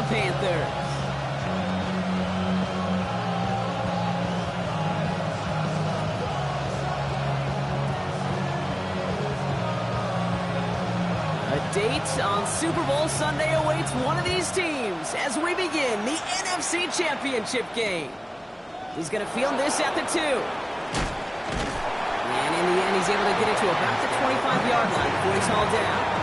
Panthers. A date on Super Bowl Sunday awaits one of these teams as we begin the NFC Championship game. He's going to field this at the 2. And in the end, he's able to get it to about the 25-yard line before he's hauled down.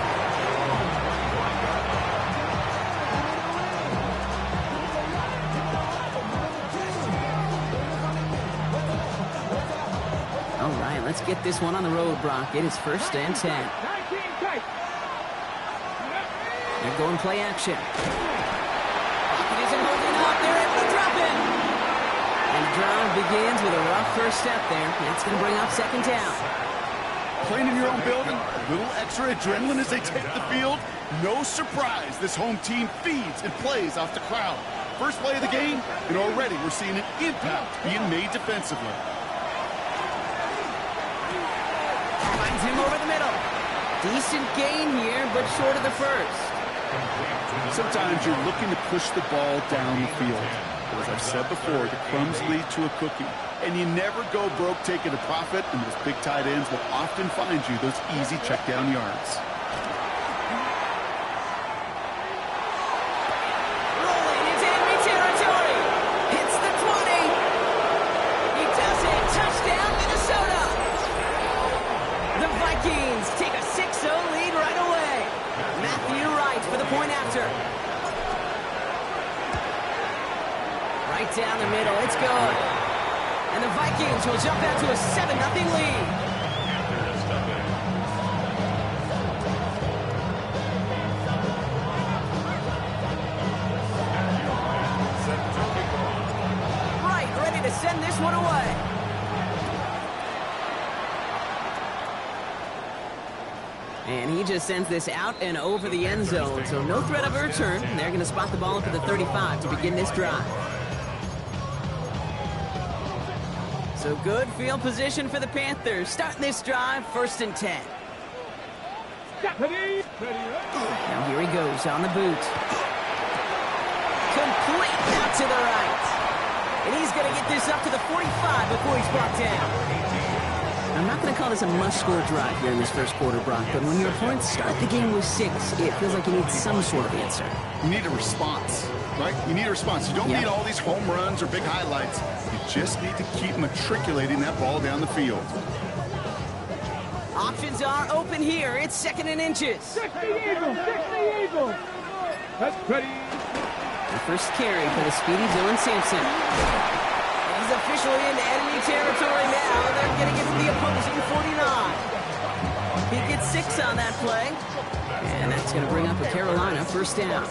All right, let's get this one on the road, Brock. It is 1st and 10. They're going play action. Pocket isn't holding up. They're able to drop it. And the drive begins with a rough first step there. That's going to bring up 2nd down. Playing in your own building, a little extra adrenaline as they take the field. No surprise, this home team feeds and plays off the crowd. First play of the game, and already we're seeing an impact being made defensively. Finds him over the middle. Decent gain here, but short of the first. Sometimes you're looking to push the ball down the field. But as I've said before, the crumbs lead to a cookie. And you never go broke taking a profit, and those big tight ends will often find you those easy check down yards. Rolling into enemy territory. Hits the 20. He does it. Touchdown, Minnesota. The Vikings take a 6-0 lead right away. Matthew Wright for the point after. Right down the middle. It's good. And the Vikings will jump out to a 7-0 lead. Right, ready to send this one away. And he just sends this out and over the end zone, so no threat of a return. They're going to spot the ball up at the 35 to begin this drive. So good field position for the Panthers. Starting this drive, 1st and 10. Now here he goes on the boot. Complete out to the right. And he's going to get this up to the 45 before he's brought down. I'm not going to call this a must-score drive here in this first quarter, Brock, but when your opponents start the game with 6, it feels like you need some sort of answer. You need a response, right? You need a response. You don't need all these home runs or big highlights. You just need to keep matriculating that ball down the field. Options are open here. It's 2nd and inches. 60 Eagles. That's ready. The first carry for the speedy Dylan Sampson. He's officially into enemy territory now. They're going to give him the opposing 49. He gets 6 on that play. And that's going to bring up a Carolina 1st down.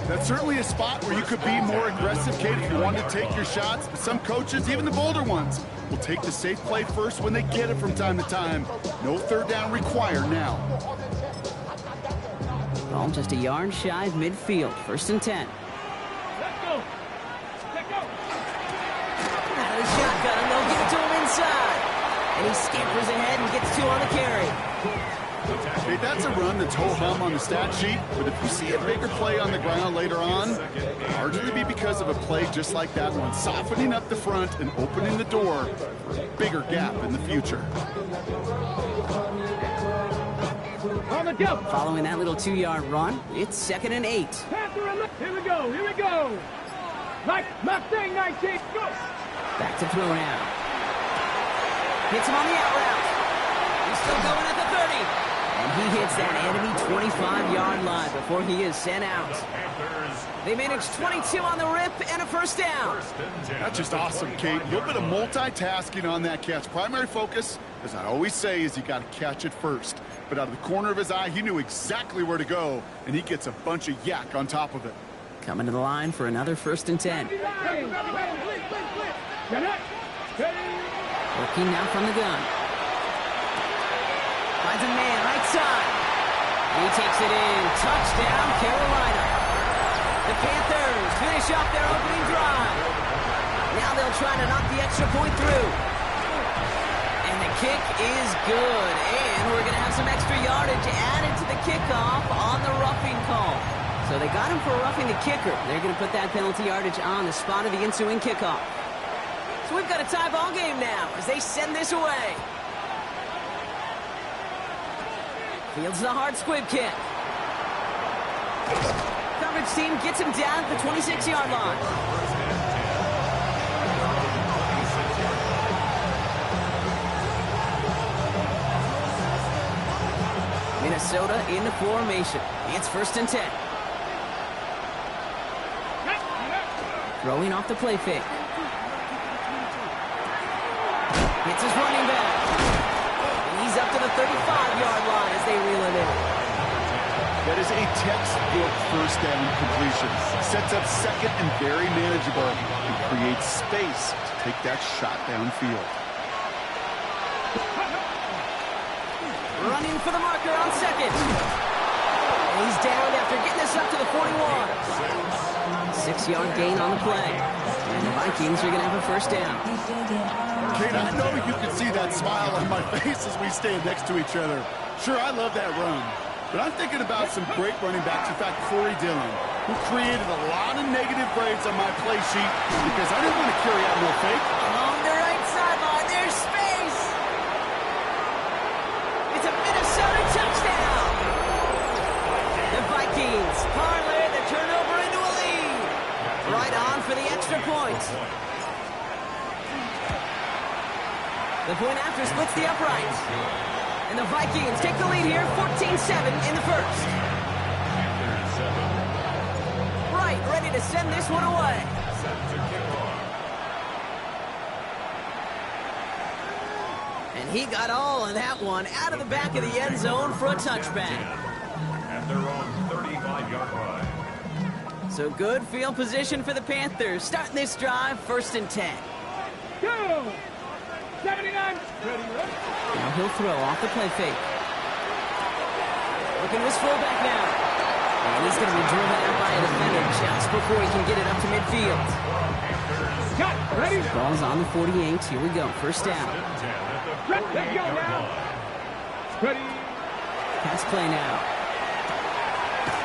That's certainly a spot where you could be more aggressive, Kate, if you want to take your shots. But some coaches, even the bolder ones, will take the safe play first when they get it from time to time. No 3rd down required now. Ball just a yard shy of midfield. 1st and 10. Let's go. Out of the shotgun, and they'll give it to him inside. And he scampers ahead and gets 2 on the carry. Hey, that's a run that's ho-hum on the stat sheet, but if you see a bigger play on the ground later on, it'll largely be because of a play just like that one, softening up the front and opening the door for a bigger gap in the future. On the go. Following that little 2-yard run, it's 2nd and 8. Here we go. Like Mustang 19, go. Back to throw now. Hits him on the out route. He's still going at the 30. And he hits that enemy 25-yard line before he is sent out. They managed 22 on the rip and a 1st down. That's just awesome, Kate. A little bit of multitasking on that catch. Primary focus, as I always say, is you got to catch it first. But out of the corner of his eye, he knew exactly where to go, and he gets a bunch of yak on top of it. Coming to the line for another 1st and 10. Working now from the gun. Finds a man right side. He takes it in. Touchdown, Carolina. The Panthers finish off their opening drive. Now they'll try to knock the extra point through. And the kick is good. And we're going to have some extra yardage added to the kickoff on the roughing call. So they got him for roughing the kicker. They're going to put that penalty yardage on the spot of the ensuing kickoff. So we've got a tie ball game now as they send this away. Fields the hard squib kick. Coverage team gets him down at the 26-yard line. Minnesota in the formation. It's 1st and 10. Throwing off the play fake. Hits his running back. And he's up to the 35-yard line as they reel it in. That is a textbook first down completion. Sets up second and very manageable and creates space to take that shot downfield. Running for the marker on second. And he's down after getting this up to the 41. 6-yard gain on the play. And the Vikings are going to have a first down. Kate, I know you can see that smile on my face as we stand next to each other. Sure, I love that run. But I'm thinking about some great running backs. In fact, Corey Dillon, who created a lot of negative grades on my play sheet because I didn't want to carry out no fake. Along the right sideline, there's space. It's a Minnesota touchdown. The Vikings parlay the turnover into a lead. Right on for the extra point. The point after splits the uprights. And the Vikings take the lead here, 14-7 in the first. Right, ready to send this one away. And he got all of that one out of the back of the end zone for a touchback. At their own 35-yard line. So good field position for the Panthers. Starting this drive, 1st and 10. Go! 79. Ready. Now he'll throw off the play fake. Looking to his fullback now. And he's going to be driven out by a defender just before he can get it up to midfield. Cut. Ready. Ball's on the 48. Here we go. First down. Let's go now. Ready. Pass play now.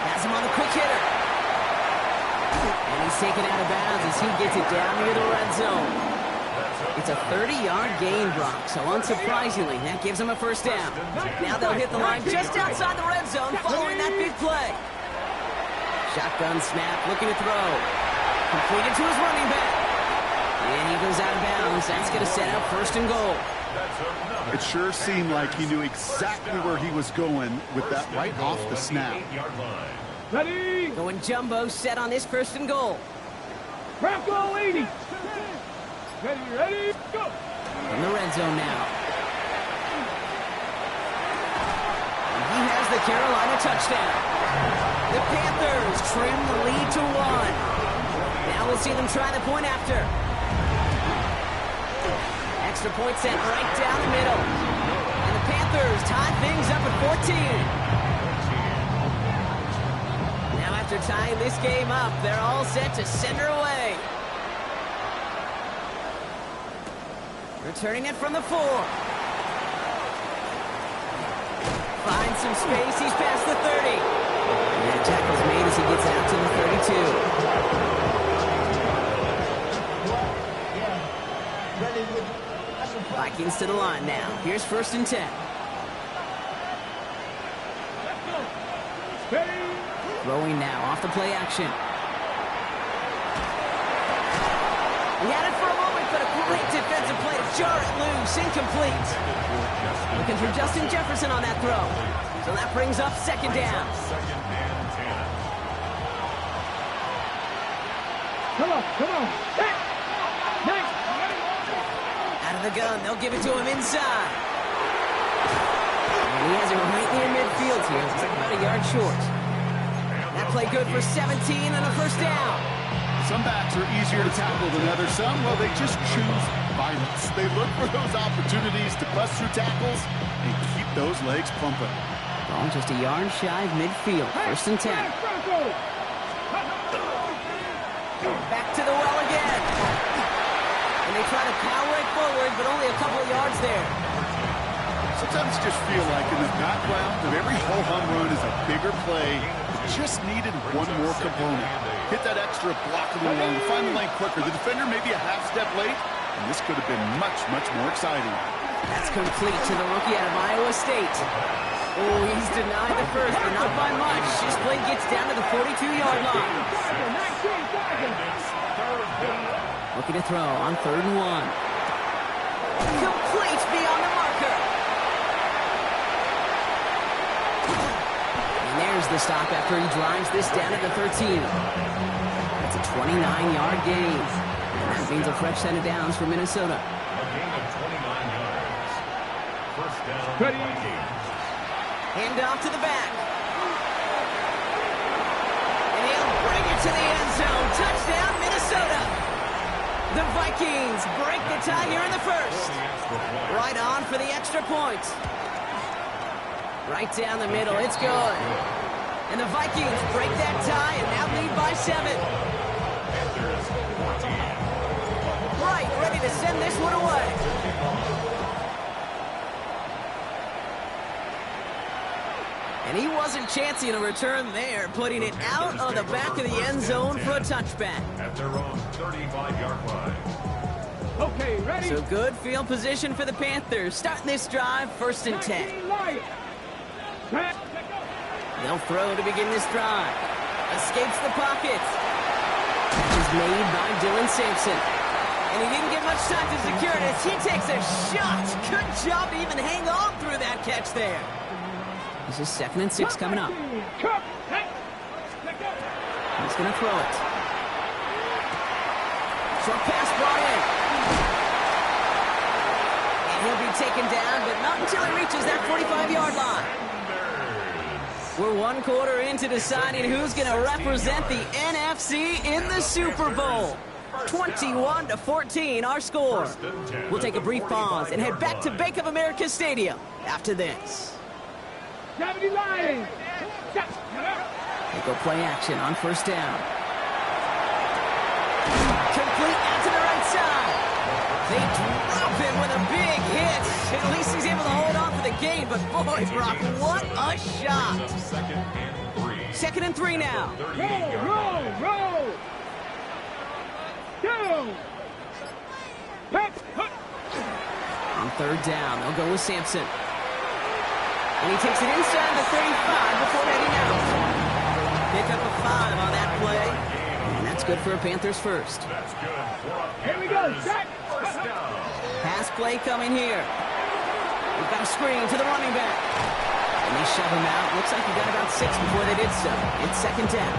Has him on the quick hitter. And he's taken out of bounds as he gets it down near the red zone. It's a 30-yard gain, Brock, so unsurprisingly, that gives him a first down. Now they'll hit the line just outside the red zone following that big play. Shotgun snap, looking to throw. Completed to his running back. And he goes out of bounds. That's going to set up 1st and goal. It sure seemed like he knew exactly where he was going with that right off the snap. Ready. Going jumbo set on this 1st and goal. Bronco 80. Ready, go! In the red zone now. And he has the Carolina touchdown. The Panthers trim the lead to 1. Now we'll see them try the point after. Extra point set right down the middle. And the Panthers tie things up at 14. Now after tying this game up, they're all set to send her away. Returning it from the 4. Finds some space. He's past the 30. And that tackle's made as he gets out to the 32. Vikings to the line now. Here's 1st and 10. Throwing now off the play action. He had it for a moment, but a great defensive play to jar it loose, incomplete. Looking for Justin Jefferson on that throw. So that brings up 2nd down. Come on. Nice. Out of the gun, they'll give it to him inside. And he has it right near midfield here. It's about a yard short. That play good for 17 and a first down. Some backs are easier to tackle than others. Some, well, they just choose violence. They look for those opportunities to bust through tackles and keep those legs pumping. Ball just a yard shy of midfield. 1st and 10. Back to the well again. And they try to power it forward, but only a couple of yards there. Sometimes just feel like in the background of every ho-hum run is a bigger play that just needed one more component. Hit that extra block a little longer, find the lane quicker. The defender may be a half step late, and this could have been much, much more exciting. That's complete to the rookie out of Iowa State. Oh, he's denied the first, but not by much. His play gets down to the 42-yard line. Looking to throw on 3rd and 1. Complete beyond the marker. And there's the stop after he drives this down at the 13. That's a 29-yard gain. That means a fresh set of downs for Minnesota. A gain of 29 yards. First down, Vikings. Hand off to the back. And he'll bring it to the end zone. Touchdown, Minnesota. The Vikings break the tie here in the first. Right on for the extra point. Right down the middle. It's good. And the Vikings break that tie and now lead by 7. Panthers 14. Right, ready to send this one away. And he wasn't chancing a return there, putting it out of the back of the end zone for a touchback. At their own 35-yard line. Okay, ready? So good field position for the Panthers. Starting this drive, 1st and 10. They'll throw to begin this drive. Escapes the pocket. Catch is made by Dylan Sampson. And he didn't get much time to secure it as he takes a shot. Good job to even hang on through that catch there. This is 2nd and 6 coming up. He's going to throw it. Short pass brought in. And he'll be taken down, but not until he reaches that 45-yard line. We're 1 quarter into deciding who's going to represent the NFC in the Super Bowl. 21-14, our score. We'll take a brief pause and head back to Bank of America Stadium after this. They go play action on 1st down. Complete out to the right side. They drop him with a big hit. At least he's able to hold on for the game, but boy, Brock, what a shot. 2nd and 3 now. Roll. Go. On 3rd down, they'll go with Sampson. And he takes it inside the 35 before heading out. Pick up a 5 on that play. And that's good for a Panthers first. Here we go, set. Pass play coming here. We've got a screen to the running back. And they shove him out. Looks like he got about 6 before they did so. It's 2nd down.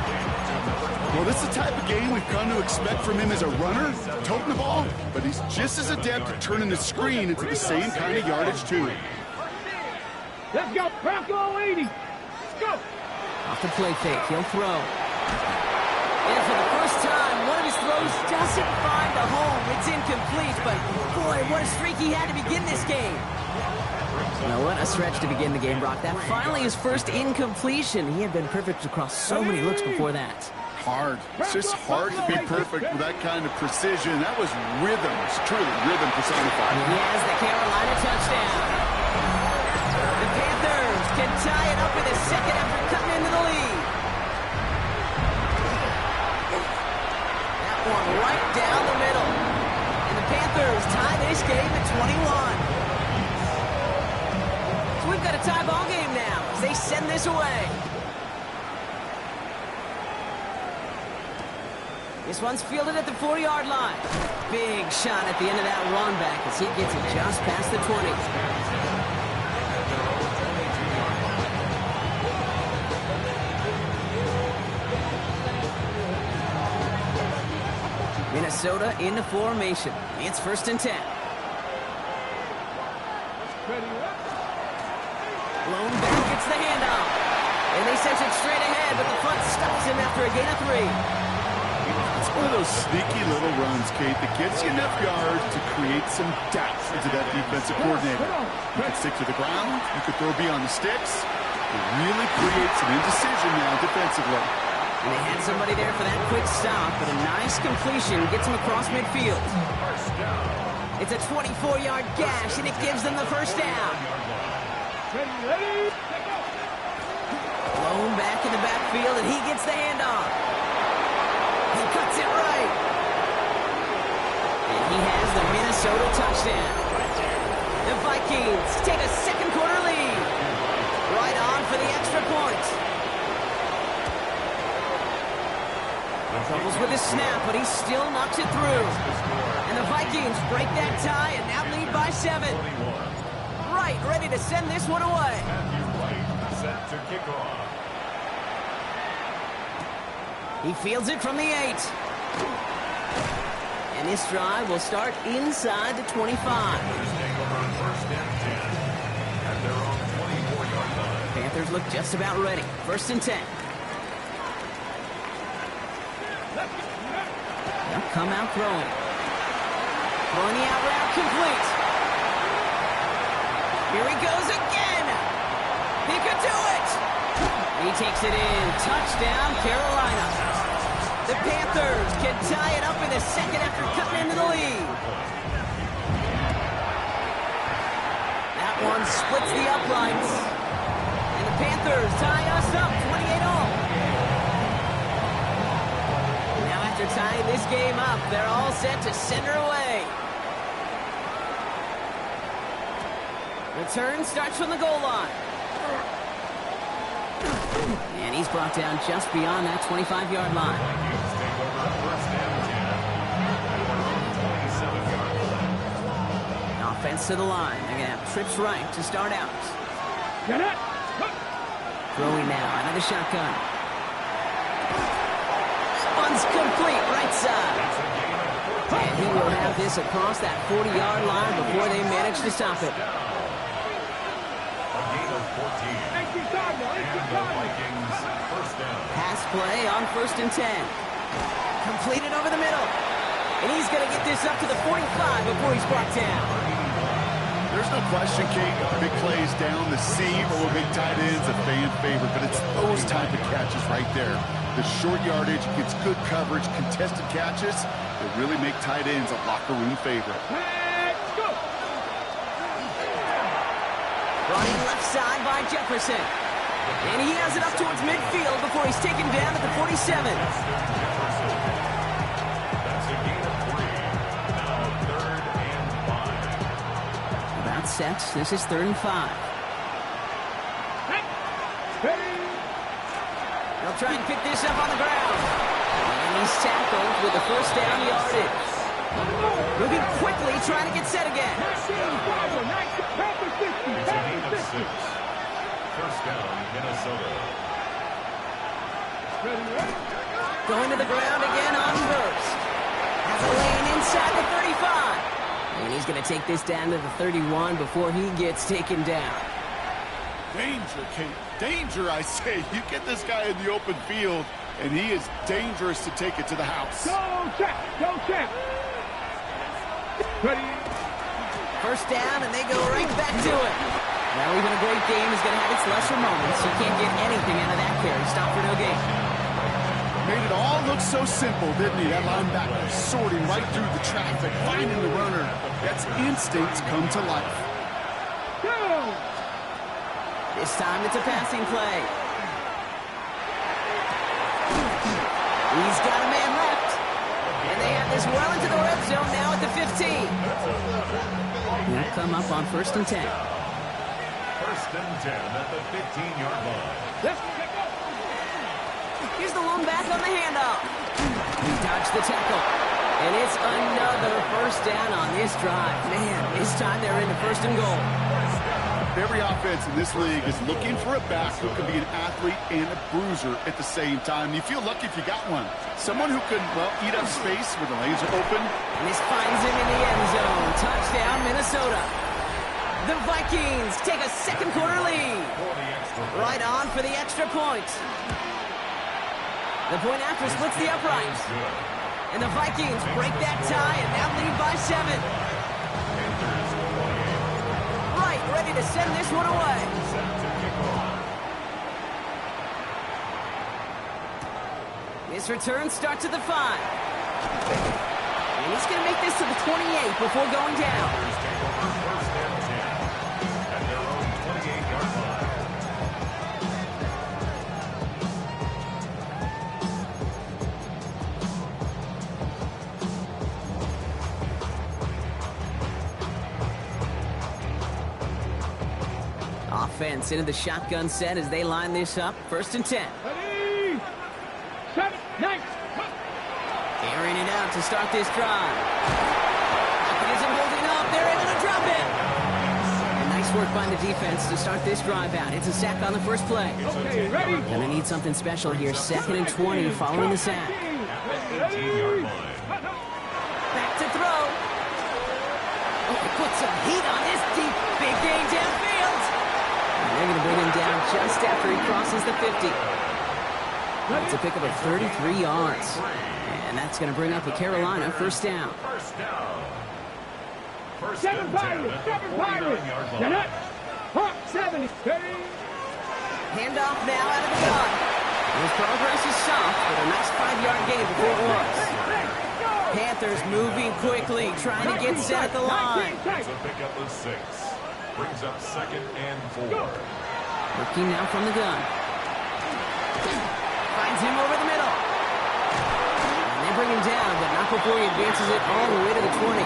Well, this is the type of game we've come to expect from him as a runner, toting the ball, but he's just as adept at turning the screen into the same kind of yardage, too. Let's go, Bronco 80. Let's go. Off the play fake, he'll throw. And for the first time, one of his throws doesn't find the home. It's incomplete, but boy, what a streak he had to begin this game. Now, what a stretch to begin the game, Brock. That finally his first incompletion. He had been perfect across so many looks before that. Hard. It's just hard to be perfect with that kind of precision. That was rhythm. It's truly rhythm personified. He has the Carolina touchdown. The Panthers can tie it up in a second after cutting into the lead. That one right down the middle. And the Panthers tie this game at 21. So we've got a tie ball game now as they send this away. This one's fielded at the 4-yard line. Big shot at the end of that run back as he gets it just past the 20. Minnesota in the formation. It's 1st and 10. Lone back gets the handoff. And they send it straight ahead, but the front stops him after a gain of 3. It's one of those sneaky little runs, Kate, that gets you enough yards to create some depth into that defensive coordinator. You can stick to the ground. You could throw beyond the sticks. It really creates some indecision now defensively. And they had somebody there for that quick stop, but a nice completion gets him across midfield. It's a 24-yard gash, and it gives them the first down. Ready. Low Thrown back in the backfield, and he gets the handoff. He cuts it right. And he has the Minnesota touchdown. The Vikings take a second quarter lead. Right on for the extra point. Troubles with his snap, but he still knocks it through. And the Vikings break that tie and now lead by 7. Right, ready to send this one away. Set to kick off. He fields it from the 8. And this drive will start inside the 25. Panthers look just about ready. 1st and 10. They'll come out throwing. Throwing the out route complete. Here he goes again. He could do it. He takes it in. Touchdown, Carolina. The Panthers can tie it up in the second after cutting into the lead. That one splits the uprights. And the Panthers tie us up 28-all. Now after tying this game up, they're all set to send her away. Return starts from the goal line. And he's brought down just beyond that 25-yard line. Offense to the line. They're going to have trips right to start out. Throwing now out of the shotgun. One's complete right side. And he will have this across that 40-yard line before they manage to stop it. Pass play on 1st and 10. Completed over the middle. And he's going to get this up to the 45 before he's brought down. There's no question, Kate, big plays down the seam or big tight ends a fan favorite, but it's those type of catches right there. The short yardage, gets good coverage, contested catches that really make tight ends a locker room favorite. Running left side by Jefferson. And he has it up towards midfield before he's taken down at the 47. That's a gain of 3. Now 3rd and 5. About set. This is 3rd and 5. They'll try and pick this up on the ground. And he's tackled with the 1st down yardage. Moving quickly, trying to get set again. It's a gain of 6. 1st down, Minnesota. Going to the ground again on 1st. Has a lane inside the 35. And he's going to take this down to the 31 before he gets taken down. Danger, Kate. Danger, I say. You get this guy in the open field, and he is dangerous to take it to the house. Go, check. Go, check. Ready. 1st down, and they go right back to it. Now, even a great game is going to have its lesser moments. You can't get anything out of that carry. Stop for no gain. Made it all look so simple, didn't he? That linebacker sorting right through the traffic, finding the runner. That's instincts come to life. Go. This time it's a passing play. He's got a man left. And they have this well into the red zone now at the 15. He'll come up on 1st and 10. 1st and 10 at the 15-yard line. Here's the lone back on the handoff. He dodged the tackle. And it's another 1st down on this drive. Man, this time they're in the 1st and goal. Every offense in this league is looking for a back who can be an athlete and a bruiser at the same time. You feel lucky if you got one. Someone who can, well, eat up space when the lanes are open. And this finds him in the end zone. Touchdown, Minnesota. The Vikings take a second quarter lead. Right on for the extra point. The point after splits the uprights. And the Vikings break that tie and now lead by 7. Right, ready to send this one away. This return starts at the 5. And he's going to make this to the 28 before going down. offense into the shotgun set as they line this up. 1st and 10. Ready, 7, 9. Airing it out to start this drive. It isn't holding up. They're able to drop it. And nice work by the defense to start this drive out. It's a sack on the first play. Okay, ready. Gonna need something special here. 2nd and 20 following the sack. 18-yard line. Back to throw. Oh, put some heat on this deep. Big gain downfield. And they're going to bring him down just after he crosses the 50. It's a pickup of 33 yards. And that's going to bring up a Carolina 1st down. First down. 7 Pirates, 7 Pirates. Get up. Hawk 70. Handoff now out of the gun. His progress is soft, but a nice 5-yard gain before it was. Panthers moving quickly, trying to get set at the line. It's a pickup of 6. Brings up 2nd and 4. Working now from the gun. Finds him over the middle. And they bring him down, but not before he advances it all the way to the 20.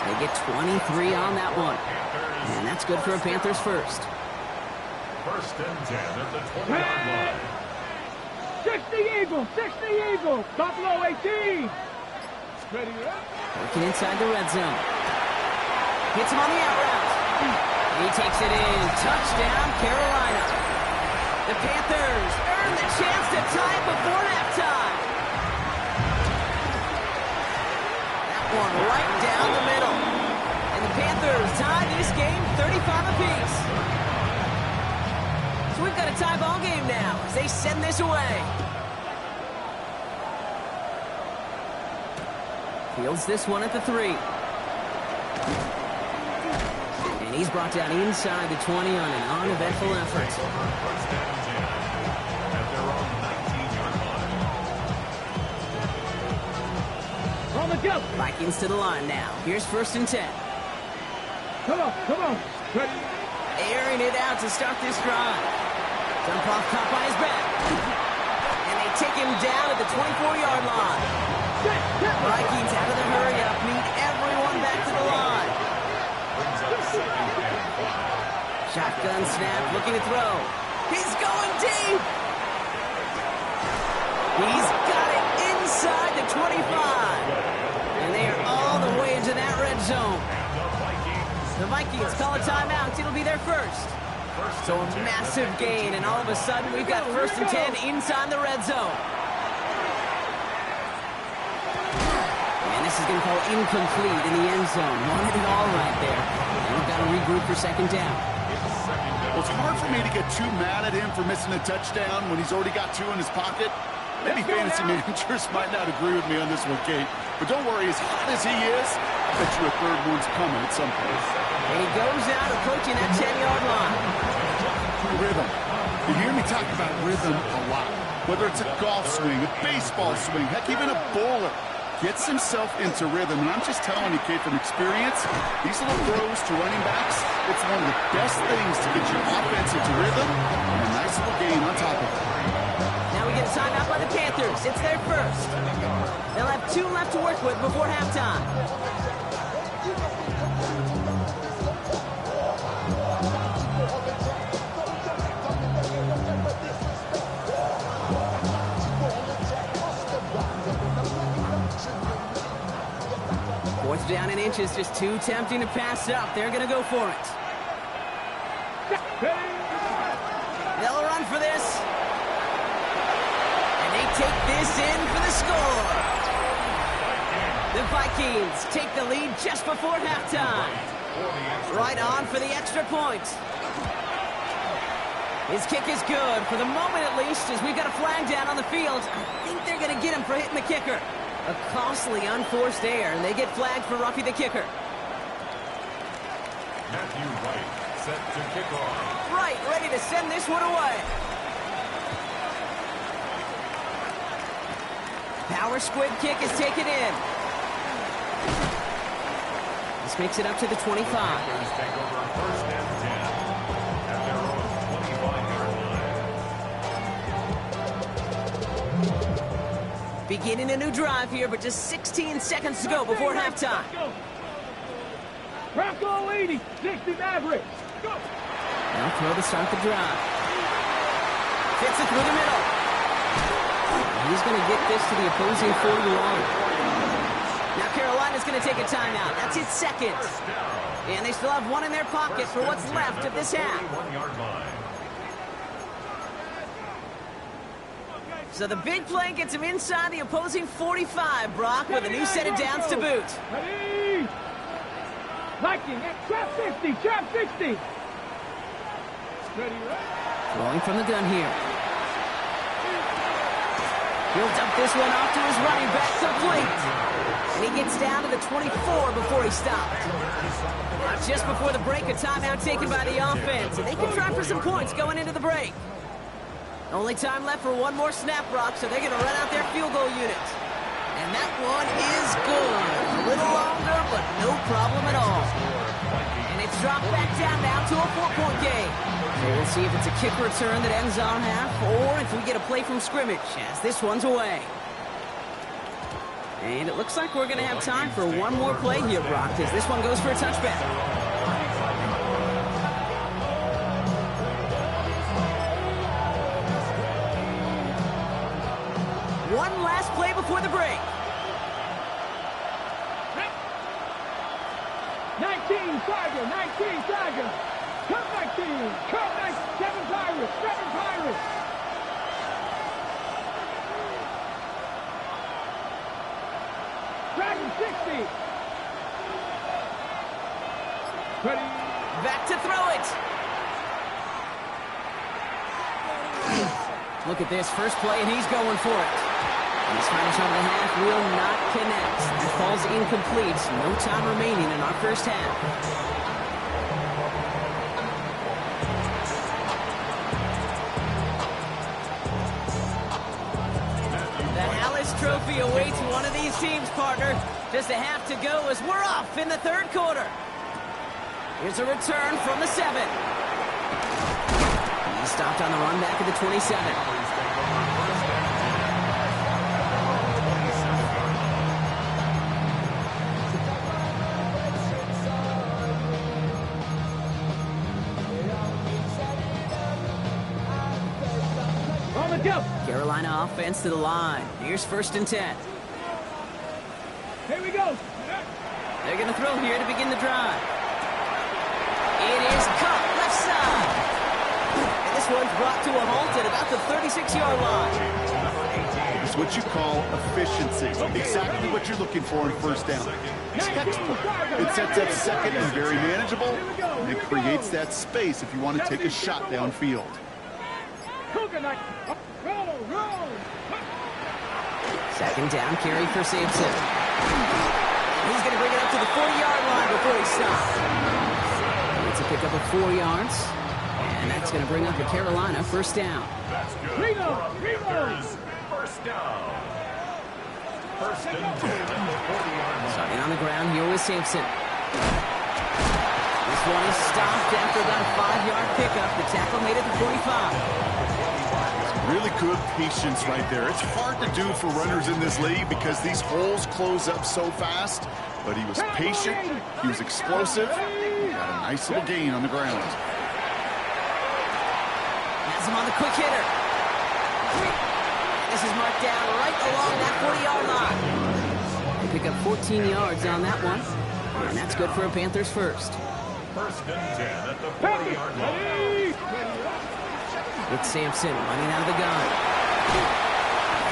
They get 23 on that one. And that's good for a Panthers 1st. 1st and 10 at the 20-yard line. 60 Eagles, 60 Eagles. Buffalo 18. Ready, Working inside the red zone. Hits him on the out route. He takes it in. Touchdown, Carolina. The Panthers earn the chance to tie it before halftime. That one right down the middle. And the Panthers tie this game 35 apiece. So we've got a tie ball game now as they send this away. Fields this one at the 3. And he's brought down inside the 20 on an uneventful effort. 1st and 10 at their own 19-yard line. On the go. Vikings to the line now. Here's 1st and 10. Come on. Ready. Airing it out to start this drive. Dump off caught by his back. And they take him down at the 24-yard line. Vikings out of the hurry-up, need everyone back to the line. Brings up 2nd and 5. Shotgun snap, looking to throw. He's going deep. He's got it inside the 25. And they are all the way into that red zone. The Vikings call a timeout. It'll be their 1st. So a massive gain, and all of a sudden we've got 1st and 10 inside the red zone. This is going to call incomplete in the end zone. Wanted it all right there. And we've got to regroup for 2nd down. Well, it's hard for me to get too mad at him for missing a touchdown when he's already got 2 in his pocket. Maybe fantasy managers might not agree with me on this one, Kate. But don't worry, as hot as he is, I bet you a 3rd one's coming at some point. And he goes out approaching that 10-yard line. Rhythm. You hear me talk about rhythm a lot. Whether it's a golf swing, a baseball swing, heck, even a bowler. Gets himself into rhythm, and I'm just telling you, kid, from experience, these little throws to running backs, it's one of the best things to get your offense into rhythm, and a nice little gain on top of it. Now we get a timeout by the Panthers. It's their 1st. They'll have 2 left to work with before halftime. Down in inches, just too tempting to pass up. They're going to go for it. They'll run for this. And they take this in for the score. The Vikings take the lead just before halftime. Right on for the extra point. His kick is good, for the moment at least, as we've got a flag down on the field. I think they're going to get him for hitting the kicker. A costly unforced error, and they get flagged for roughing the kicker. Matthew Wright set to kick off. Wright ready to send this one away. Power squid kick is taken in. This makes it up to the 25. Panthers take over 1st and 10 at their own 25-yard line. Beginning a new drive here, but just 16 seconds to go before halftime. Bronco 80, 60 Mavericks. Go. They'll throw to start the drive. Fits it through the middle. He's going to get this to the opposing 41. Now Carolina's going to take a timeout. That's its second. And they still have one in their pocket for what's left of this half. So the big play gets him inside the opposing 45, Brock, with a new set of downs to boot. Ready? Viking at trap 60, trap 60. Ready, right? Throwing from the gun here. He'll dump this one off to his running back, complete. And he gets down to the 24 before he stopped. Now, just before the break, a timeout taken by the offense, and they can try for some points going into the break. Only time left for one more snap, Brock, so they're going to run out their field goal unit. And that one is good. A little longer, but no problem at all. And it's dropped back down now to a 4-point game. So we'll see if it's a kick return that ends our half, or if we get a play from scrimmage, as this one's away. And it looks like we're going to have time for one more play here, Brock, as this one goes for a touchback. One last play before the break. 19 Tiger, 19 Tiger. Come 19, come 19, 7 Pirates, 7 Pirates. Dragon 60. Ready. Back to throw it. Look at this first play, and he's going for it. And his final shot of the half will not connect. It falls incomplete. No time remaining in our first half. Trophy awaits one of these teams, partner. Just a half to go as we're off in the third quarter. Here's a return from the 7. He stopped on the run back at the 27. Go. Carolina offense to the line. Here's 1st and 10. Here we go. They're going to throw here to begin the drive. It is caught left side. And this one's brought to a halt at about the 36-yard line. It's what you call efficiency. Exactly what you're looking for in first down. Textbook. It sets up second and very manageable. And it creates that space if you want to take a shot downfield. Coconut. Roll. 2nd down carry for Sampson. He's going to bring it up to the 40-yard line before he stops. It's a pickup of 4 yards. And that's going to bring up the Carolina 1st down. That's good. Panthers, 1st down. 1st and 10 at the 40-yard line. Starting on the ground here with Sampson. This one is stopped after about a 5-yard pickup. The tackle made it to 45. Really good patience right there. It's hard to do for runners in this league because these holes close up so fast. But he was patient, he was explosive, he got a nice little gain on the ground. Has him on the quick hitter. This is marked down right along that 40-yard line. They pick up 14 yards on that one. And that's good for a Panthers 1st. 1st and 10 at the 40-yard line. It's Sampson running out of the gun.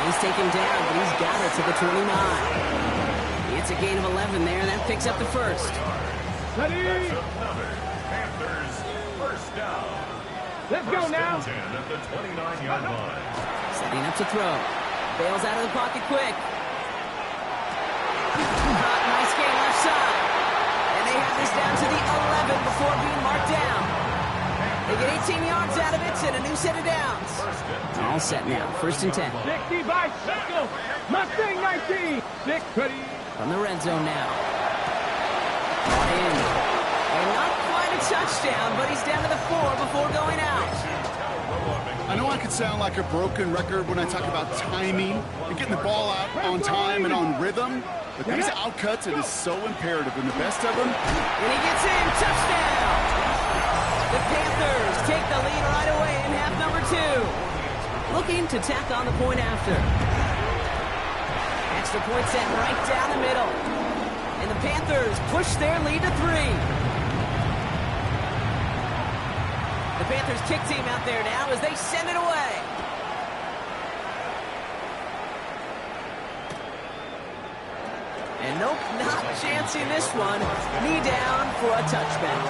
He's taken down, but he's got it to the 29. It's a gain of 11 there, and that picks up the 1st. Ready. That's another Panthers 1st down. Let's go now. 10 at the 29-yard line. Setting up to throw. Bails out of the pocket quick. Nice gain left side. And they have this down to the 11 before being marked down. They get 18 yards out of it and a new set of downs. All set now. 1st and 10. 60 by Circle. Mustang 19. 6 ready. From the red zone now. Brought in. And not quite a touchdown, but he's down to the 4 before going out. I know I could sound like a broken record when I talk about timing and getting the ball out on time and on rhythm, but these outcuts, it is so imperative, and the best of them. And he gets in. Touchdown. The Panthers take the lead right away in half number 2. Looking to tack on the point after. Extra point set right down the middle. And the Panthers push their lead to 3. The Panthers kick team out there now as they send it away. And nope, not chancing this one. Knee down for a touchback.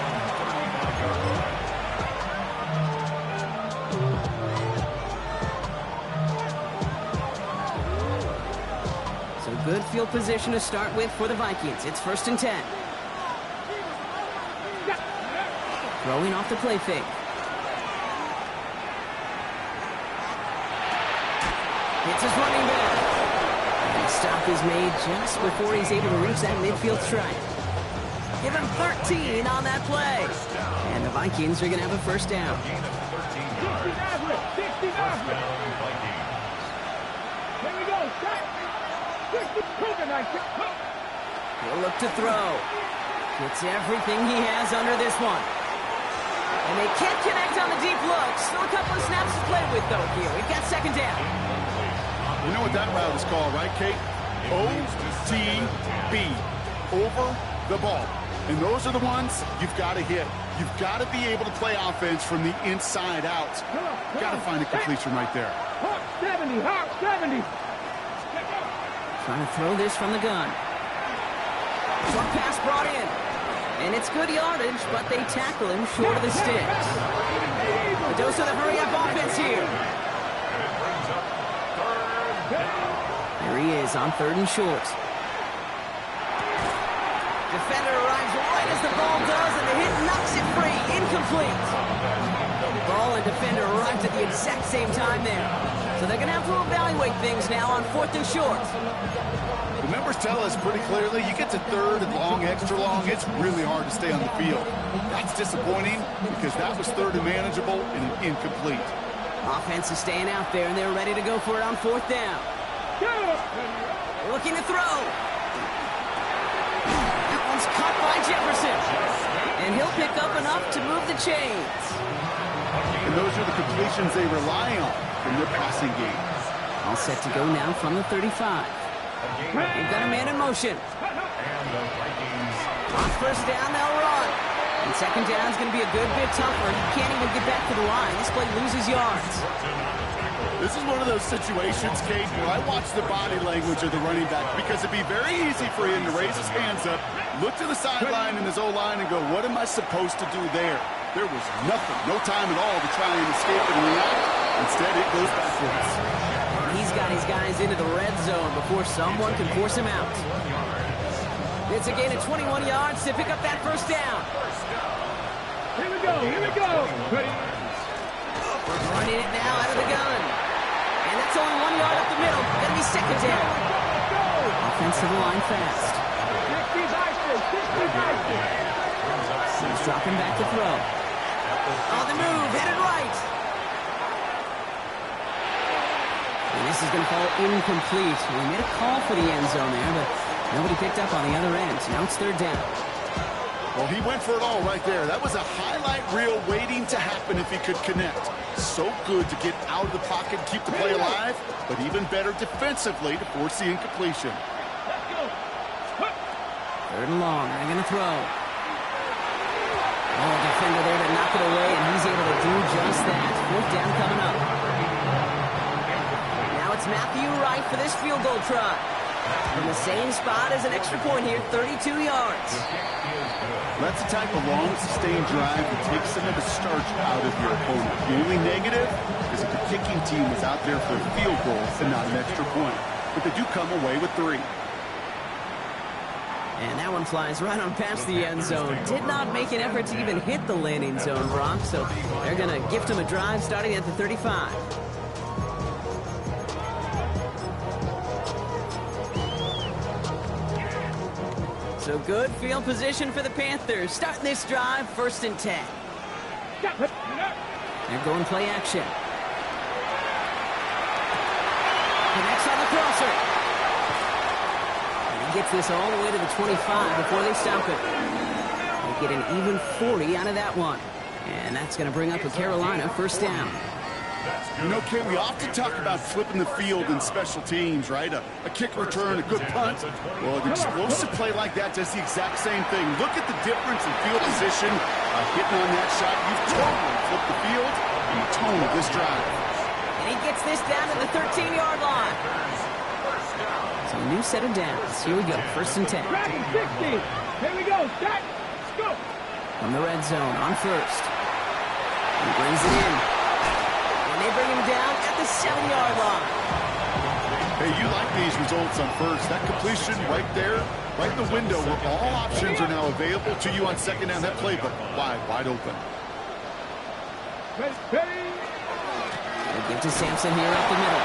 Good field position to start with for the Vikings. It's 1st and 10. Throwing off the play fake. It's his running back. And the stop is made just before he's able to reach that midfield strike. Give him 13 on that play. And the Vikings are going to have a first down. 69. Here we go. He'll look to throw. Gets everything he has under this one. And they can't connect on the deep look. Still a couple of snaps to play with, though, here. We've got 2nd down. You know what that route is called, right, Kate? OTB. Over the ball. And those are the ones you've got to hit. You've got to be able to play offense from the inside out. Got to find a completion right there. Hawk 70. Trying to throw this from the gun. Short pass brought in. And it's good yardage, but they tackle him short of the sticks. A dose of the hurry-up offense here. There he is on 3rd and short. Defender arrives right as the ball does, and the hit knocks it free. Incomplete. Ball and defender arrived at the exact same time there. So they're going to have to evaluate things now on 4th and short. The members tell us pretty clearly, you get to 3rd and long, extra long, it's really hard to stay on the field. That's disappointing because that was 3rd and manageable and an incomplete. Offense is staying out there, and they're ready to go for it on 4th down. Looking to throw. That one's caught by Jefferson. And he'll pick up enough to move the chains. And those are the completions they rely on from their passing game. All set to go now from the 35. They've got a man in motion. On 1st down, they'll run. And 2nd down is going to be a good bit tougher. He can't even get back to the line. This play loses yards. This is one of those situations, Kate, where I watch the body language of the running back because it'd be very easy for him to raise his hands up, look to the sideline in his O-line and go, what am I supposed to do there? There was nothing, no time at all to try and escape and react. Instead, it goes backwards. He's got his guys into the red zone before someone can force him out. It's a gain of 21 yards to pick up that 1st down. Here we go. Running it now out of the gun. And that's only 1 yard up the middle. Gonna be 2nd down. Offensive line fast. 60. He's dropping back to throw. On the move, headed right. And this is going to fall incomplete. We made a call for the end zone there, but nobody picked up on the other end. Now it's 3rd down. Well, he went for it all right there. That was a highlight reel waiting to happen if he could connect. So good to get out of the pocket and keep the play alive, but even better defensively to force the incompletion. 3rd and long. They're going to throw. Oh, defender there to knock it away, and he's able to do just that. 4th down coming up. Now it's Matthew Wright for this field goal try. From the same spot as an extra point here, 32 yards. That's the type of long, sustained drive that takes some of the starch out of your opponent. The only negative is if the kicking team was out there for a field goal and not an extra point. But they do come away with 3. And that one flies right on past the end zone. Did not make an effort to even hit the landing zone, Brock. So they're going to gift him a drive starting at the 35. So good field position for the Panthers. Starting this drive, 1st and 10. They're going play action. Connects on the crosser. And he gets this all the way to the 25 before they stop it. They get an even 40 out of that one. And that's going to bring up a Carolina first down. You know, Kate, we often talk about flipping the field in special teams, right? A kick return, a good punt. Well, an explosive play like that does the exact same thing. Look at the difference in field position. Hitting on that shot, you've totally flipped the field and the tone of this drive. And he gets this down to the 13-yard line. So a new set of downs. Here we go, first and 10. Dragon 60. Here we go. Set. Let's go. From the red zone on first. He brings it in. They bring him down at the 7-yard line. Hey, you like these results on first. That completion right there, right in the window where all options are now available to you on second down. That playbook wide open. Ready. They give to Sampson here up the middle.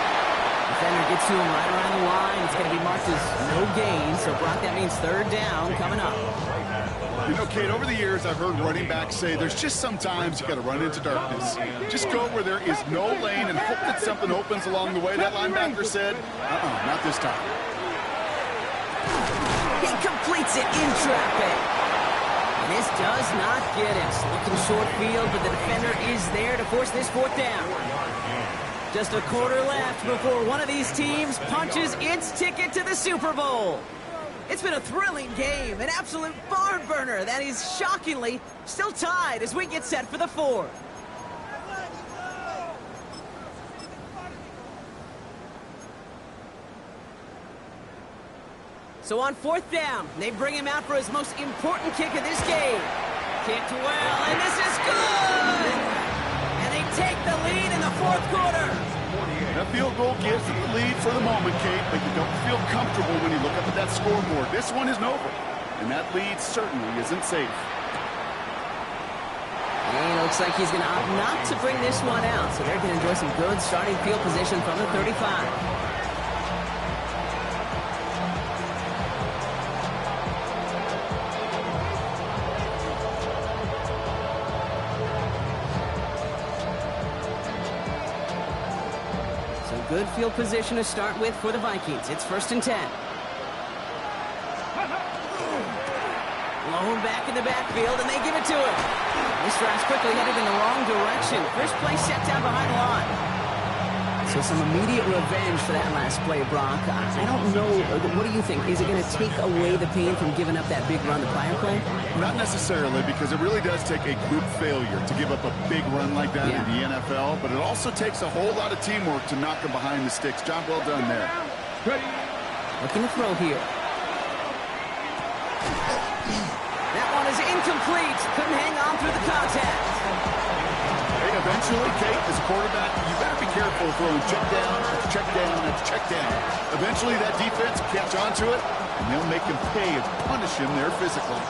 Defender gets to him right around the line. It's going to be marked as no gain. So, Brock, that means third down coming up. You know, Kate, over the years, I've heard running backs say there's just sometimes you got to run into darkness. Just go where there is no lane and hope that something opens along the way. That linebacker said, not this time. He completes it in traffic. And this does not get it. Looking short field, but the defender is there to force this fourth down. Just a quarter left before one of these teams punches its ticket to the Super Bowl. It's been a thrilling game, an absolute barn burner that is shockingly still tied as we get set for the fourth. So on fourth down, they bring him out for his most important kick of this game. Kicked well, and this is good! And they take the lead in the fourth quarter. That field goal gives them the lead for the moment, Kate, but you don't feel comfortable when you look up at that scoreboard. This one isn't over, and that lead certainly isn't safe. And it looks like he's going to opt not to bring this one out, so they're going to enjoy some good starting field position from the 35. Good field position to start with for the Vikings. It's first and 10. Blown back in the backfield, and they give it to him. This drive's quickly headed in the wrong direction. First play set down behind the line. So some immediate revenge for that last play, Brock. I don't know. What do you think? Is it going to take away the pain from giving up that big run the prior play? Not necessarily, because it really does take a group failure to give up a big run like that in the NFL, but it also takes a whole lot of teamwork to knock them behind the sticks. Job well done there. Looking to throw here. That one is incomplete. Couldn't hang on through the contact. Hey, eventually, Kate, as a quarterback, you better be careful throwing check down, check down, check down. Eventually, that defense will catch on to it, and they'll make him pay and punish him there physically.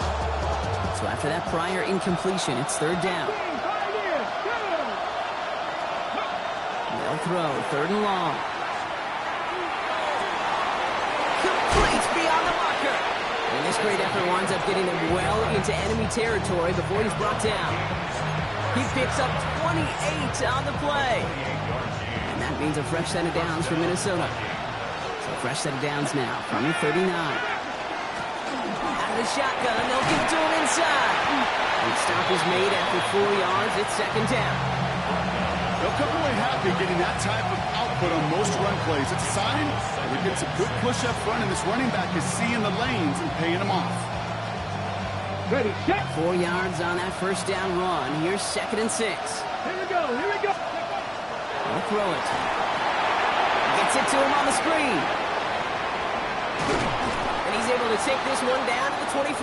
So after that prior incompletion, it's third down. They'll throw, third and long. Complete beyond the marker. And this great effort winds up getting him well into enemy territory before he's brought down. He picks up 28 on the play. And that means a fresh set of downs for Minnesota. So a fresh set of downs now from the 39. Out of the shotgun, they'll give it to him inside. And stop is made after 4 yards. It's second down. They'll come away happy getting that type of output on most run plays. It's a sign that we get some good push up front, and this running back is seeing the lanes and paying them off. Ready, set. 4 yards on that first down run. Here's second and 6. Here we go, here we go. They'll throw it. Gets it to him on the screen. And he's able to take this one down to the 25.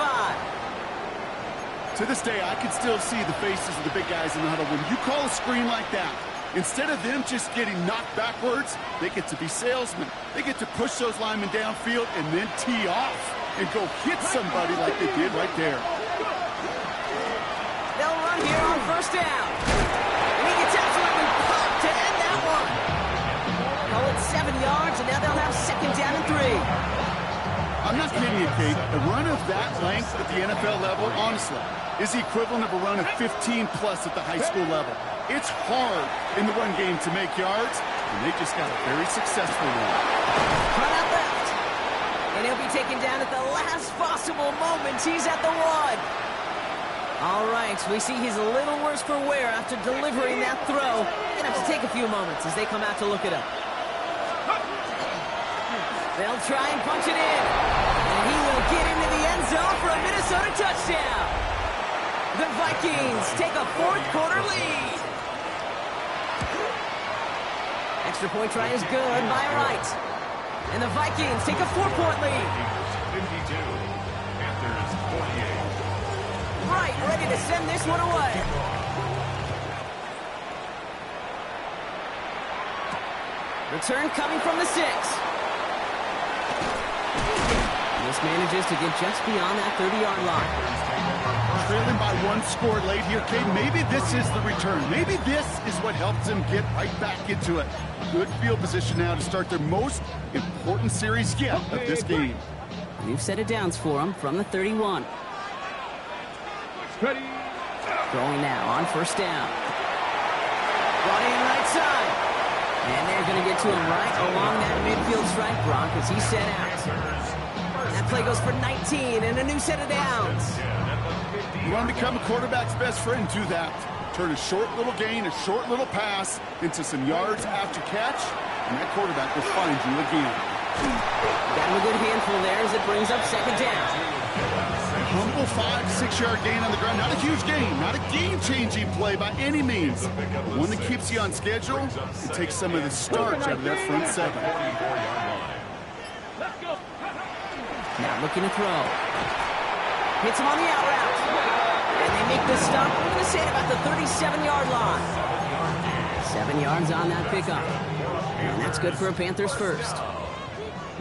To this day, I can still see the faces of the big guys in the huddle. When you call a screen like that, instead of them just getting knocked backwards, they get to be salesmen. They get to push those linemen downfield and then tee off and go hit somebody like they did right there. They'll run here on first down. And he gets absolutely popped to end that one. Call it 7 yards, and now they'll have second down and 3. I'm not kidding you, Kate. A run of that length at the NFL level, honestly, is the equivalent of a run of 15-plus at the high school level. It's hard in the run game to make yards, and they just got a very successful one. Run out left. And he'll be taken down at the last possible moment. He's at the 1. All right, we see he's a little worse for wear after delivering that throw. Gonna have to take a few moments as they come out to look it up. They'll try and punch it in. And he will get into the end zone for a Minnesota touchdown. The Vikings take a fourth-quarter lead. Extra point try is good by Wright. And the Vikings take a 4-point lead. 52. Panthers 48. Wright ready to send this one away. Return coming from the 6. This manages to get just beyond that 30-yard line. Trailing by 1 score late here, Kate. Maybe this is the return. Maybe this is what helps them get right back into it. Good field position now to start their most important series yet of this game. New set of downs for them from the 31. Ready. Throwing now on first down. Brought in right side. And they're going to get to him right along that midfield stripe, Brock, as he's set out. That play goes for 19 and a new set of downs. You want to become a quarterback's best friend, do that. Turn a short little gain, a short little pass into some yards after catch, and that quarterback will find you again. Got him a good handful there as it brings up second down. Humble 5 to 6 yard gain on the ground. Not a huge gain, not a game-changing play by any means. But one that keeps you on schedule and takes some of the starch out of that front 7. Now looking to throw. Hits him on the out route. And they make the stop, I'm going to say about the 37-yard line. 7 yards on that pickup. And that's good for a Panthers first.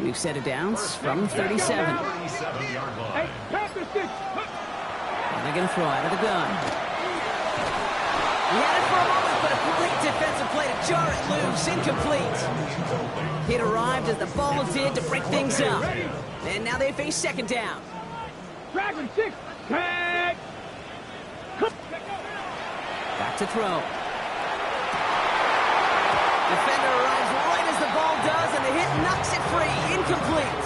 New set of downs from 37. Hey, Panthers 6. And they're going to throw out of the gun. He had it for a moment, but a great defensive play to jar it loose. Incomplete. It arrived as the ball did to break things up. And now they face second down. Dragon 6. Tag. Back to throw. Defender arrives right as the ball does, and the hit knocks it free. Incomplete.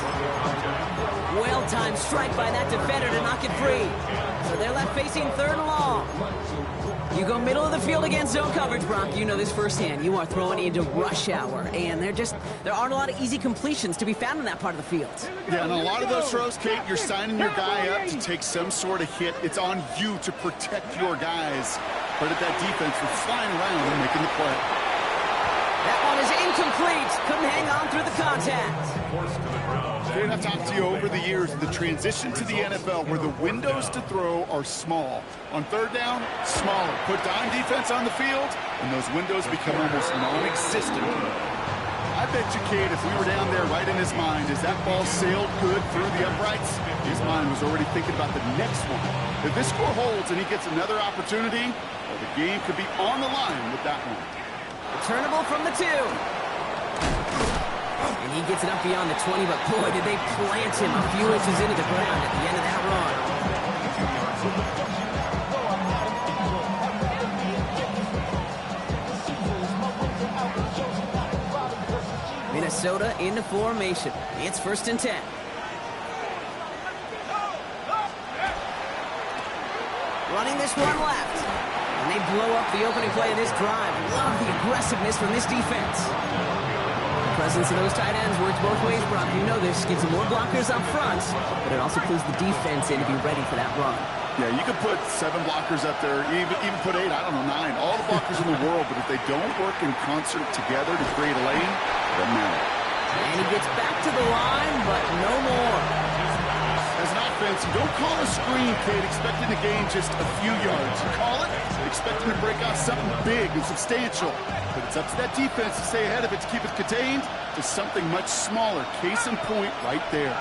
Well-timed strike by that defender to knock it free. So they're left facing third and long. You go middle of the field against zone coverage, Brock. You know this firsthand. You are throwing into rush hour, and there aren't a lot of easy completions to be found in that part of the field. Yeah, and a lot of those throws, Kate, you're signing your guy up to take some sort of hit. It's on you to protect your guys. But at that defense for flying around and making the play. That one is incomplete. Couldn't hang on through the contact. Kate, I've talked to you over the years, the transition to the NFL where the windows to throw are small. On third down, smaller. Put dime defense on the field, and those windows become almost non-existent. I bet you, Kate, if we were down there right in his mind, as that ball sailed good through the uprights, his mind was already thinking about the next one. If this score holds and he gets another opportunity, well, the game could be on the line with that one. Returnable from the 2. And he gets it up beyond the 20, but boy, did they plant him a few inches into the ground at the end of that run. Minnesota into formation. It's 1st and 10. Running this one left. And they blow up the opening play of this drive. Love the aggressiveness from this defense. The presence of those tight ends works both ways, Brock. You know this. Gives them more blockers up front, but it also clues the defense in to be ready for that run. Yeah, you could put 7 blockers up there, even put 8, I don't know, 9. All the blockers in the world, but if they don't work in concert together to create a lane, it doesn't matter. And he gets back to the line, but no more. As an offense, you don't call a screen, Kate, expecting to gain just a few yards. You call it expecting to break out something big and substantial. But it's up to that defense to stay ahead of it, to keep it contained to something much smaller. Case in point right there.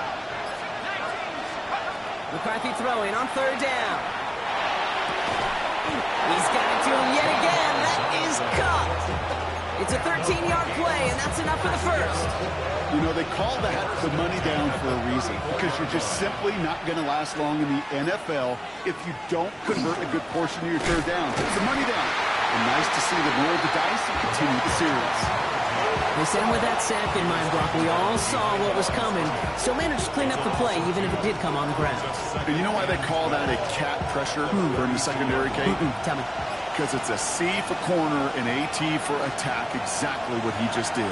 McCarthy throwing on third down. He's got it to him yet again. That is caught. It's a 13-yard play, and that's enough for the first. You know, they call that the money down for a reason, because you're just simply not going to last long in the NFL if you don't convert a good portion of your third down. It's a money down. And nice to see them roll the dice and continue the series. They sent him with that sack in mind, Brock. We all saw what was coming, so managed to clean up the play, even if it did come on the ground. And you know why they call that a cat pressure from the secondary, Kate? Tell me. Because it's a C for corner and a T for attack, exactly what he just did.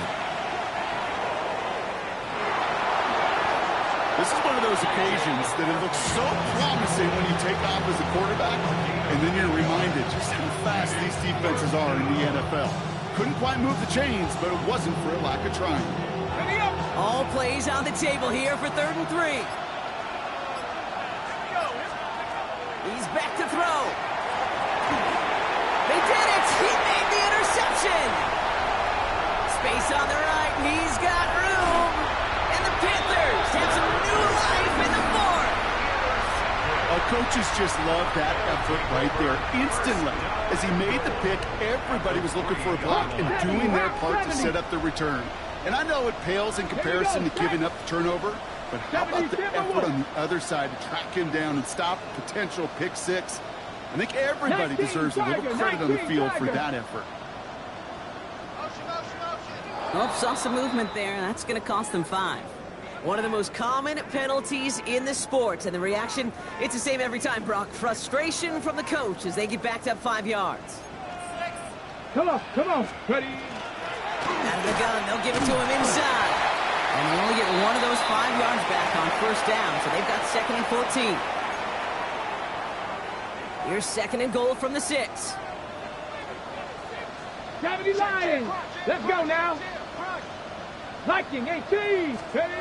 This is one of those occasions that it looks so promising when you take off as a quarterback, and then you're reminded just how fast these defenses are in the NFL. Couldn't quite move the chains, but it wasn't for a lack of trying. All plays on the table here for 3rd and 3. He's back to throw. They did it! He made the interception! Space on the right, and he's got room. And the Panthers have some new life in the 4th. Coaches just love that effort right there. Instantly, as he made the pick, everybody was looking for a block and doing their part to set up the return. And I know it pales in comparison to giving up the turnover, but how about the effort on the other side to track him down and stop a potential pick 6? I think everybody deserves a little credit on the field for that effort. Oh, saw some movement there. That's going to cost them 5. One of the most common penalties in the sport, and the reaction, it's the same every time, Brock. Frustration from the coach as they get backed up 5 yards. Come on, ready. Out of the gun, they'll give it to him inside. And they only get one of those 5 yards back on 1st down, so they've got 2nd and 14. Here's 2nd and goal from the 6. Gravity Lions. Let's go now. Viking 18. Ready.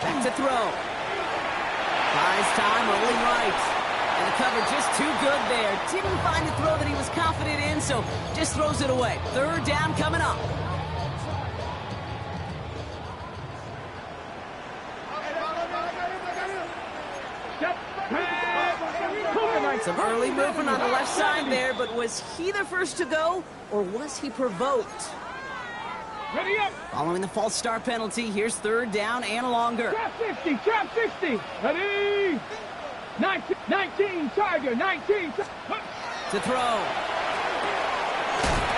Back to throw. Buys time, rolling right. And the cover just too good there. Didn't find the throw that he was confident in, so just throws it away. 3rd down coming up. Some early movement on the left side there, but was he the first to go, or was he provoked? Ready up. Following the false start penalty, here's 3rd down and longer. Trap 60, trap 60. Ready. 19, Tiger, 19. To throw.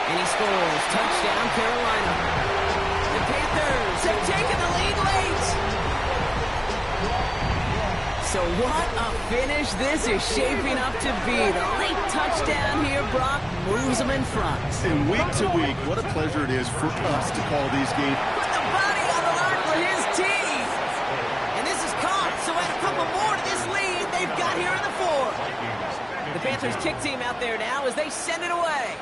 And he scores. Touchdown, Carolina. The Panthers have taken the lead late. So what a finish this is shaping up to be. The late touchdown here, Brock, moves them in front. And week to week, what a pleasure it is for us to call these games. Put the body on the line for his team. And this is caught, so add a couple more to this lead they've got here in the 4th. The Panthers kick team out there now as they send it away.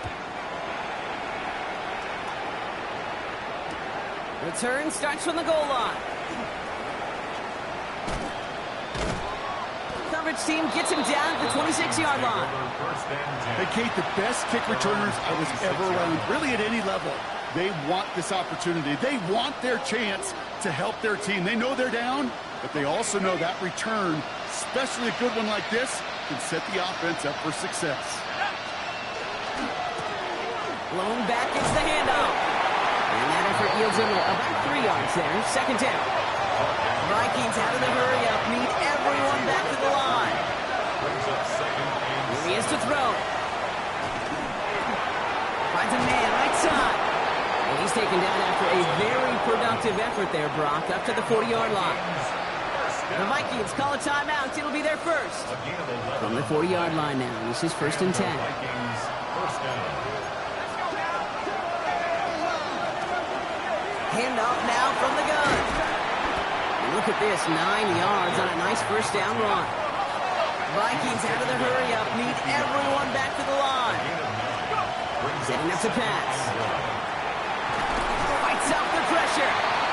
Return starts from the goal line. Coverage team gets him down at the 26-yard line. Hey, Kate, the best kick returners I was ever around, really at any level. They want this opportunity. They want their chance to help their team. They know they're down, but they also know that return, especially a good one like this, can set the offense up for success. Blown back gets the handoff. And that effort yields him about 3 yards there. 2nd down. Vikings out of the hurry up. Need everyone back to the line. Here he is to throw. Finds a man right side. And he's taken down after a very productive effort there, Brock, up to the 40-yard line. The Vikings call a timeout. It'll be their first. From the 40-yard line now. This is 1st and 10. Vikings, 1st down. Handoff now from the gun. And look at this, 9 yards on a nice 1st down run. Vikings out of the hurry up, need everyone back to the line. Setting up to pass. Fights off the pressure.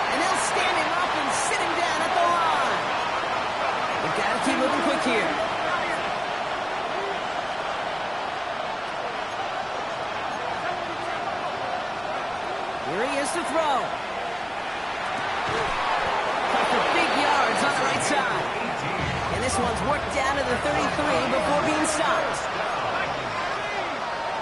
And they'll stand him up and sit him down at the line. They've got to keep moving quick here. Here he is to throw. For big yards on the right side. And this one's worked down to the 33 before being stopped.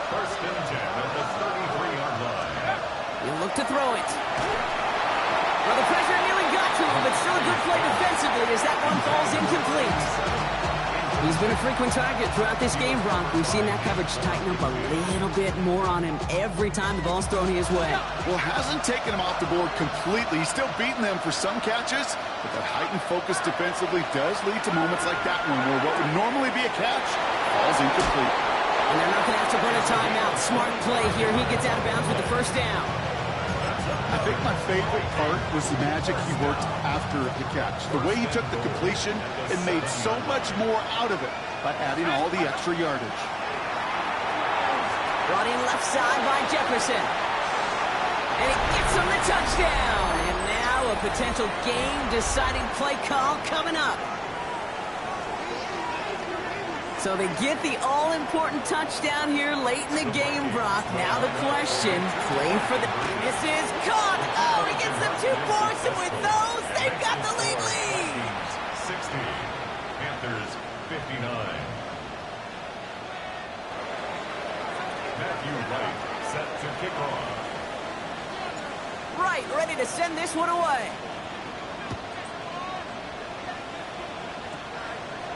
1st and 10 at the 33-yard line. He'll look to throw it. Well, the pressure nearly got to him, but still a good play defensively as that one falls incomplete. He's been a frequent target throughout this game, Brock. We've seen that coverage tighten up a little bit more on him every time the ball's thrown his way. Well, hasn't taken him off the board completely. He's still beating them for some catches, but that heightened focus defensively does lead to moments like that one where what would normally be a catch falls incomplete. And they're not going to have to burn a timeout. Smart play here. He gets out of bounds with the first down. I think my favorite part was the magic he worked after the catch. The way he took the completion and made so much more out of it by adding all the extra yardage. Brought in left side by Jefferson. And he gets him the touchdown. And now a potential game-deciding play call coming up. So they get the all-important touchdown here late in the game, Brock. Now the question, play for the... This is caught. Oh, he gets them 2 points, and with those, they've got the lead. 60. Panthers 59. Matthew Wright set to kick off. Right, ready to send this one away.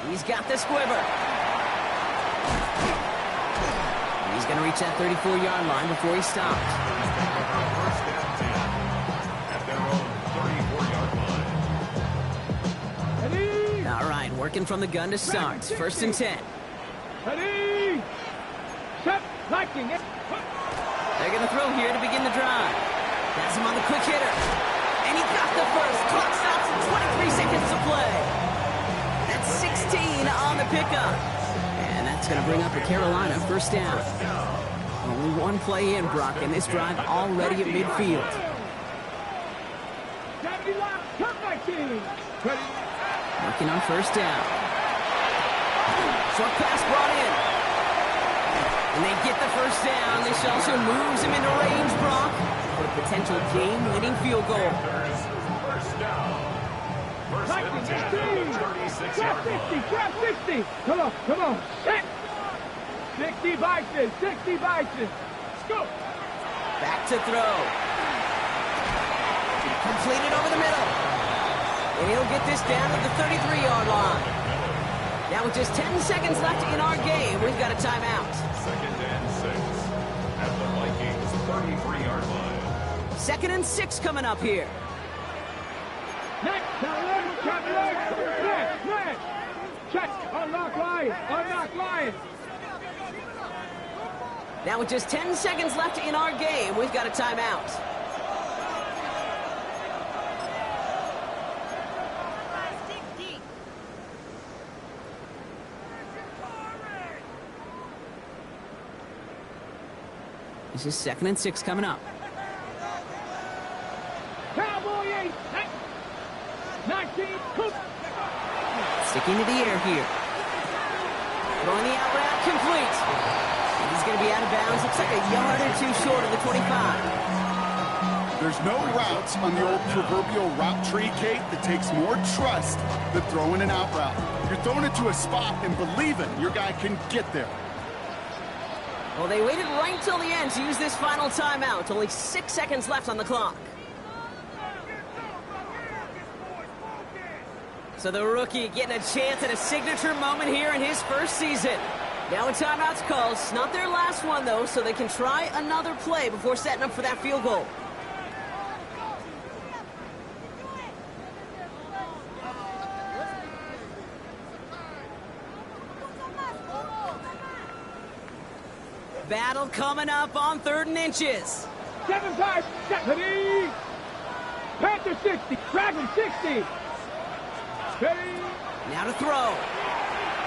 He's got the squiver. He's going to reach that 34-yard line before he stops. First and 10 at their own 34-yard line. Ready? All right, working from the gun to start. First and 10. Ready? Set. Viking. They're going to throw here to begin the drive. Has him on the quick hitter. And he got the first. Clock stops at 23 seconds to play. That's 16 on the pickup. And that's going to bring up a Carolina first down. Only one play in, Brock, and this drive already at midfield. Working on first down. Short pass brought in. And they get the first down. This also moves him into range, Brock, for a potential game-winning field goal. First down. First and 10 at the 36-yard line. Grab 60. Come on. Set. 60 Vikings. 60 Vikings. Let's go. Back to throw. Completed over the middle. And he'll get this down to the 33-yard line. Now with just 10 seconds left in our game, we've got a timeout. Second and 6 at the Vikings 33-yard line. Second and 6 coming up here. Next. Check. Unlock line. Now with just 10 seconds left in our game, we've got a timeout. This is second and 6 coming up. Cowboy 8. 19. Sticking to the air here. Throwing the out route complete. And he's going to be out of bounds. Looks like a yard or 2 short of the 25. There's no routes on the old proverbial route tree, Kate, that takes more trust than throwing an out route. You're throwing it to a spot and believing your guy can get there. Well, they waited right till the end to use this final timeout. Only 6 seconds left on the clock. So the rookie getting a chance at a signature moment here in his first season. Now a timeout's called. It's not their last one, though, so they can try another play before setting up for that field goal. Battle coming up on 3rd and inches. 7-5. Ready? Panther 60. Dragon 60. Ready? Now to throw.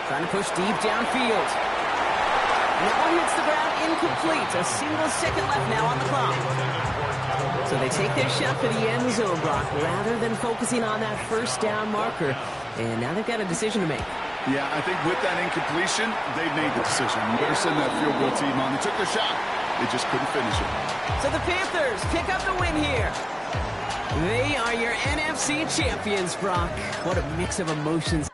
Trying to push deep downfield. And that one hits the ground incomplete. A single second left now on the clock. So they take their shot for the end zone, Brock, rather than focusing on that first down marker. And now they've got a decision to make. Yeah, I think with that incompletion, they made the decision. You better send that field goal team on. They took their shot. They just couldn't finish it. So the Panthers pick up the win here. They are your NFC champions, Brock. What a mix of emotions.